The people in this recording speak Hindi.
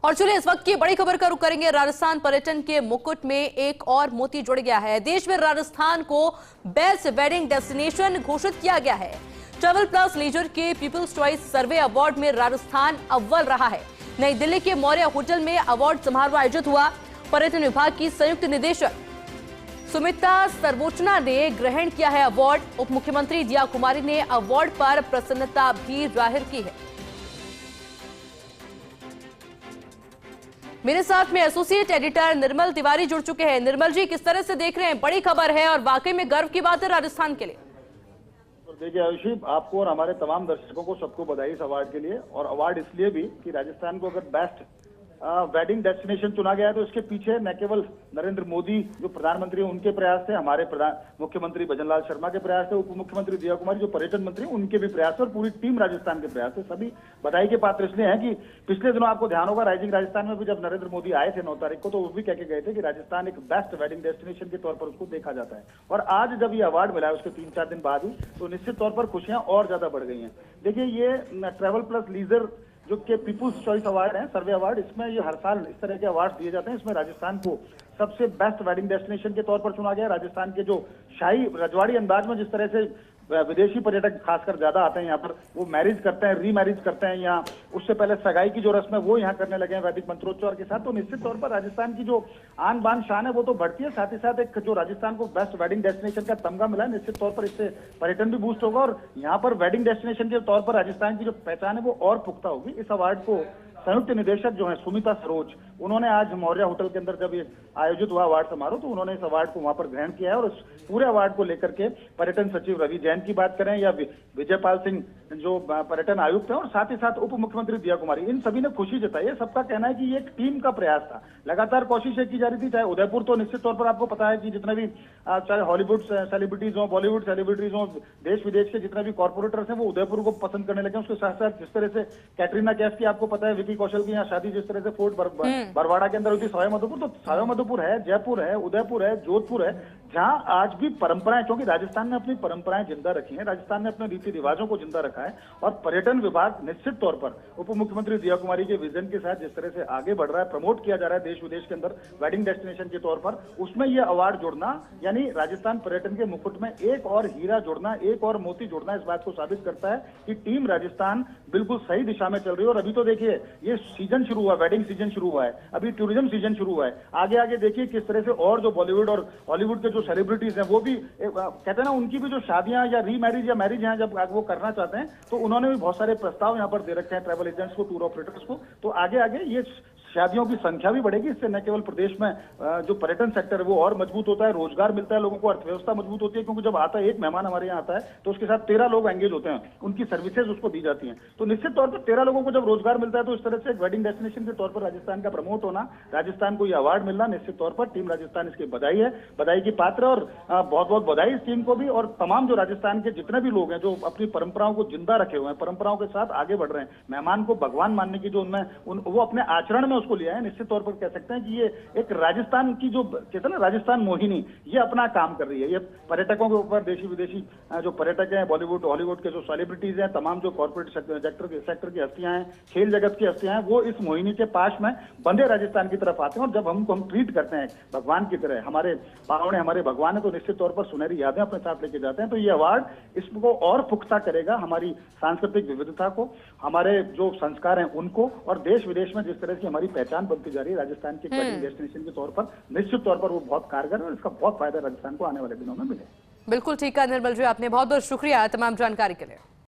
और चलिए इस वक्त की बड़ी खबर का रुख करेंगे। राजस्थान पर्यटन के मुकुट में एक और मोती जुड़ गया है। देश में राजस्थान को बेस्ट वेडिंग डेस्टिनेशन घोषित किया गया है। ट्रैवल प्लस लीजर के पीपल्स चॉइस सर्वे अवार्ड में राजस्थान अव्वल रहा है। नई दिल्ली के मौर्य होटल में अवार्ड समारोह आयोजित हुआ। पर्यटन विभाग की संयुक्त निदेशक सुमिता सर्वोचना ने ग्रहण किया है अवार्ड। उप मुख्यमंत्री दिया कुमारी ने अवार्ड पर प्रसन्नता भी जाहिर की है। मेरे साथ में एसोसिएट एडिटर निर्मल तिवारी जुड़ चुके हैं। निर्मल जी, किस तरह से देख रहे हैं? बड़ी खबर है और वाकई में गर्व की बात है राजस्थान के लिए। देखिए आयुषी, आपको और हमारे तमाम दर्शकों को सबको बधाई इस अवार्ड के लिए। और अवार्ड इसलिए भी कि राजस्थान को अगर बेस्ट वेडिंग डेस्टिनेशन चुना गया है तो इसके पीछे न केवल नरेंद्र मोदी जो प्रधानमंत्री हैं उनके प्रयास थे, हमारे मुख्यमंत्री भजनलाल शर्मा के प्रयास थे, उप मुख्यमंत्री दिया कुमारी जो पर्यटन मंत्री उनके भी प्रयास थे और पूरी टीम राजस्थान के प्रयास थे। सभी बधाई के पात्र इसलिए हैं कि पिछले दिनों आपको ध्यान होगा राइजिंग राजस्थान में भी जब नरेंद्र मोदी आए थे 9 तारीख को, तो वो भी कह के गए थे कि राजस्थान एक बेस्ट वेडिंग डेस्टिनेशन के तौर पर उसको देखा जाता है। और आज जब ये अवार्ड मिला है उसके 3-4 दिन बाद ही, तो निश्चित तौर पर खुशियां और ज्यादा बढ़ गई हैं। देखिए, ये ट्रैवल प्लस लीजर जो के पीपुल्स चॉइस अवार्ड है, सर्वे अवार्ड, इसमें ये हर साल इस तरह के अवार्ड दिए जाते हैं। इसमें राजस्थान को सबसे बेस्ट वेडिंग डेस्टिनेशन के तौर पर चुना गया। राजस्थान के जो शाही रजवाड़ी अंदाज में जिस तरह से विदेशी पर्यटक खासकर ज्यादा आते हैं यहाँ पर, वो मैरिज करते हैं, रीमैरिज करते हैं यहाँ, उससे पहले सगाई की जो रस्म है वो यहाँ करने लगे हैं वैदिक मंत्रोच्चार के साथ। तो निश्चित तौर पर राजस्थान की जो आन बान शान है वो तो बढ़ती है, साथ ही साथ एक जो राजस्थान को बेस्ट वेडिंग डेस्टिनेशन का तमगा मिला है, निश्चित तौर पर इससे पर्यटन भी बूस्ट होगा और यहाँ पर वेडिंग डेस्टिनेशन के तौर पर राजस्थान की जो पहचान है वो और पुख्ता होगी। इस अवार्ड को संयुक्त निदेशक जो है सुमिता सरोज, उन्होंने आज मौर्य होटल के अंदर जब ये आयोजित हुआ अवार्ड समारोह, तो उन्होंने इस अवार्ड को वहां पर ग्रहण किया है। और इस पूरे अवार्ड को लेकर के पर्यटन सचिव रवि जैन की बात करें या विजयपाल सिंह जो पर्यटन आयुक्त है और साथ ही साथ उप मुख्यमंत्री दिया कुमारी, इन सभी ने खुशी जताई है। सबका कहना है कि ये एक टीम का प्रयास था, लगातार कोशिशें की जा रही थी। चाहे उदयपुर, तो निश्चित तौर पर आपको पता है कि जितने भी चाहे हॉलीवुड सेलिब्रिटीज हो, बॉलीवुड सेलिब्रिटीज हो, देश विदेश के जितने भी कॉर्पोरेटर्स हैं वो उदयपुर को पसंद करने लगे। उसके साथ साथ जिस तरह से कैटरीना कैफ की आपको पता है, विकी कौशल की यहाँ शादी जिस तरह से फोर्ट बरवाड़ा के अंदर हुई थी, सवाई माधोपुर, तो सवाई माधोपुर है, जयपुर है, उदयपुर है, जोधपुर है, जहां आज भी परंपराएं, क्योंकि राजस्थान ने अपनी परंपराएं जिंदा रखी हैं, राजस्थान ने अपने रीति रिवाजों को जिंदा रखा है। और पर्यटन विभाग निश्चित तौर पर उप मुख्यमंत्री दिया कुमारी के विजन के साथ जिस तरह से आगे बढ़ रहा है, प्रमोट किया जा रहा है देश विदेश के अंदर वेडिंग डेस्टिनेशन के तौर पर, उसमें यह अवार्ड जोड़ना यानी राजस्थान पर्यटन के मुकुट में एक और हीरा जोड़ना, एक और मोती जोड़ना, इस बात को साबित करता है कि टीम राजस्थान बिल्कुल सही दिशा में चल रही है। और अभी तो देखिए ये सीजन शुरू हुआ, वेडिंग सीजन शुरू हुआ है, अभी टूरिज्म सीजन शुरू हुआ है। आगे आगे देखिए किस तरह से और जो बॉलीवुड और हॉलीवुड के जो सेलिब्रिटीज हैं वो भी कहते हैं ना, उनकी भी जो शादियां या रीमैरिज या मैरिज हैं जब वो करना चाहते हैं, तो उन्होंने भी बहुत सारे प्रस्ताव यहाँ पर दे रखे हैं ट्रैवल एजेंट्स को, टूर ऑपरेटर्स को। तो आगे आगे ये शादियों की संख्या भी बढ़ेगी। इससे न केवल प्रदेश में जो पर्यटन सेक्टर है वो और मजबूत होता है, रोजगार मिलता है लोगों को, अर्थव्यवस्था मजबूत होती है, क्योंकि जब आता है एक मेहमान हमारे यहाँ आता है तो उसके साथ 13 लोग एंगेज होते हैं, उनकी सर्विसेज उसको दी जाती हैं। तो निश्चित तौर पर 13 लोगों को जब रोजगार मिलता है तो इस तरह से एक वेडिंग डेस्टिनेशन के तौर पर राजस्थान का प्रमोट होना, राजस्थान को यह अवार्ड मिलना, निश्चित तौर पर टीम राजस्थान इसकी बधाई है, बधाई की पात्र। और बहुत बहुत बधाई इस टीम को भी और तमाम जो राजस्थान के जितने भी लोग हैं जो अपनी परंपराओं को जिंदा रखे हुए हैं, परंपराओं के साथ आगे बढ़ रहे हैं, मेहमान को भगवान मानने की जो उनमें वो अपने आचरण में उसको लिया है। निश्चित तौर पर कह सकते हैं कि ये एक राजस्थान की जो कहते हैं ना राजस्थान मोहिनी, ये अपना काम कर रही है। ये पर्यटकों के ऊपर देशी विदेशी जो पर्यटक हैं, बॉलीवुड हॉलीवुड के जो सेलिब्रिटीज हैं, तमाम जो कॉर्पोरेट सेक्टर की हस्तियां हैं, खेल जगत की हस्तियां हैं, वो इस मोहिनी के पास में बंधे राजस्थान की तरफ आते हैं। और जब हम ट्रीट करते हैं भगवान की तरह, हमारे पावने हमारे भगवान है, तो निश्चित तौर पर सुनहरी यादें अपने साथ लेके जाते हैं। तो ये अवार्ड इसको और पुख्ता करेगा, हमारी सांस्कृतिक विविधता को, हमारे जो संस्कार हैं उनको, और देश विदेश में जिस तरह की हमारी पहचान बनती जा रही है राजस्थान के वेडिंग डेस्टिनेशन के तौर पर, निश्चित तौर पर वो बहुत कारगर है और इसका बहुत फायदा राजस्थान को आने वाले दिनों में मिले। बिल्कुल ठीक है निर्मल जी, आपने बहुत बहुत शुक्रिया तमाम जानकारी के लिए।